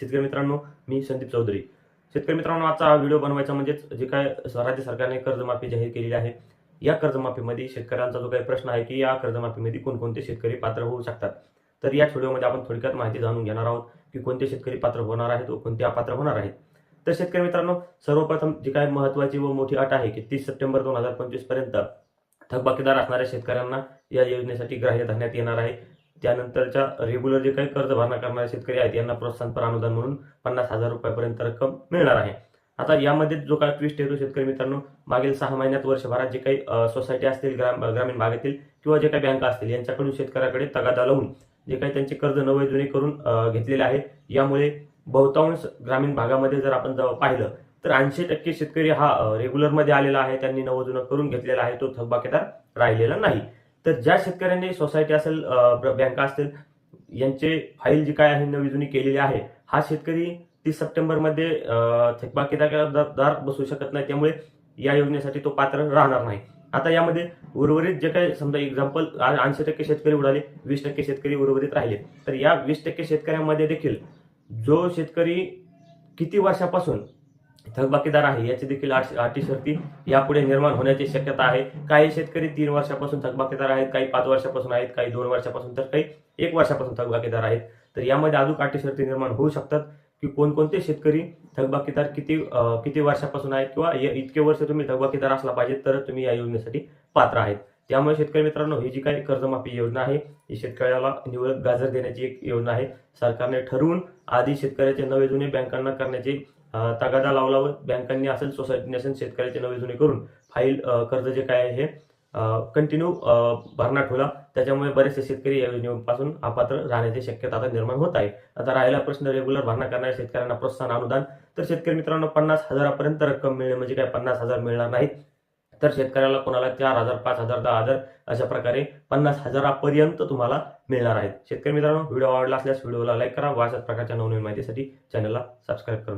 शेतकरी मित्रांनो, मी संदीप चौधरी. शेतकरी मित्रांनो, आजचा हा व्हिडिओ बनवायचा म्हणजेच जे काय राज्य सरकारने कर्जमाफी जाहीर केलेली आहे, या कर्जमाफीमध्ये शेतकऱ्यांचा जो काही प्रश्न आहे की या कर्जमाफीमध्ये कोणकोणते शेतकरी पात्र होऊ शकतात. तर या व्हिडिओमध्ये आपण थोडक्यात माहिती जाणून घेणार आहोत की कोणते शेतकरी पात्र होणार आहेत व कोणते अपात्र होणार आहेत. तर शेतकरी मित्रांनो, सर्वप्रथम जी काही महत्त्वाची व मोठी अट आहे की 30 सप्टेंबर 2025 पर्यंत थकबाकीदार असणाऱ्या शेतकऱ्यांना या योजनेसाठी ग्राह्य धरण्यात येणार आहे. त्यानंतरच्या रेग्युलर जे काही कर्ज भरणा करणारे शेतकरी आहेत यांना प्रोत्साहनपर अनुदान म्हणून 50,000 रुपयापर्यंत रक्कम मिळणार आहे. आता यामध्ये जो काही ट्विस्ट येतो शेतकरी मित्रांनो, मागील 6 महिन्यात वर्षभरात जे काही सोसायटी असतील ग्रामीण भागातील किंवा जे काही बँका असतील यांच्याकडून शेतकऱ्याकडे तगादा लावून जे काही त्यांचे कर्ज नवे जुने करून घेतलेले आहे, यामुळे बहुतांश ग्रामीण भागामध्ये जर आपण पाहिलं तर 80% शेतकरी हा रेग्युलरमध्ये आलेला आहे. त्यांनी नवं जुनं करून घेतलेला आहे, तो थकबाकीदार राहिलेला नाही. तर ज्या शेतकऱ्यांनी सोसायटी असेल बँका असतील यांचे फाईल जी काय आहे नवी जुनी केलेली आहे, हा शेतकरी 30 सप्टेंबरमध्ये थकबाकीदार बसू शकत नाही. त्यामुळे या योजनेसाठी तो पात्र राहणार नाही. आता यामध्ये उर्वरित जे काही समजा एक्झाम्पल 80% शेतकरी उडाले, 20% शेतकरी उर्वरित राहिले. तर या 20% शेतकऱ्यांमध्ये देखील जो शेतकरी किती वर्षापासून थकबाकीदार आहे याची देखील अटी शर्ती यापुढे निर्माण होण्याची शक्यता आहे. काही शेतकरी 3 वर्षापासून थकबाकीदार आहेत, काही 5 वर्षापासून आहेत, काही 2 वर्षापासून, तर काही 1 वर्षापासून थकबाकीदार आहेत. तर यामध्ये अजून अटी शर्ती निर्माण होऊ शकतात की कोणकोणते शेतकरी थकबाकीदार किती वर्षापासून आहेत किंवा इतके वर्ष तुम्ही थकबाकीदार असला पाहिजे तर तुम्ही या योजनेसाठी पात्र आहेत. त्यामुळे शेतकरी मित्रांनो, ही जी काही कर्जमाफी योजना आहे ही शेतकऱ्याला निव्वळ गाजर देण्याची एक योजना आहे. सरकारने ठरवून आधी शेतकऱ्याचे नवे जुने बँकांना करण्याचे तगादा लावला व बँकांनी असेल सोसायटी असेल शेतकऱ्याचे नवे जुने करून फाईल कर्ज जे काय आहे हे कंटिन्यू भरणा ठेवला. त्याच्यामुळे बरेचसे शेतकरी या योजनेपासून अपात्र राहण्याची शक्यता आता निर्माण होत आहे. आता राहिला प्रश्न रेग्युलर भरणा करणाऱ्या शेतकऱ्यांना प्रोत्साहन अनुदान. तर शेतकरी मित्रांनो, 50,000 रक्कम मिळणे म्हणजे काय 50,000 मिळणार नाहीत, तर शेतकऱ्याला कोणाला 4,000, 5,000, 10,000 अशा प्रकारे 50,000 पर्यंत तुम्हाला मिळणार आहेत. शेतकरी मित्रांनो, व्हिडिओ आवडला असल्यास व्हिडिओला लाईक करा व अशाच प्रकारच्या नवनवीन माहितीसाठी चॅनलला सबस्क्राईब करा.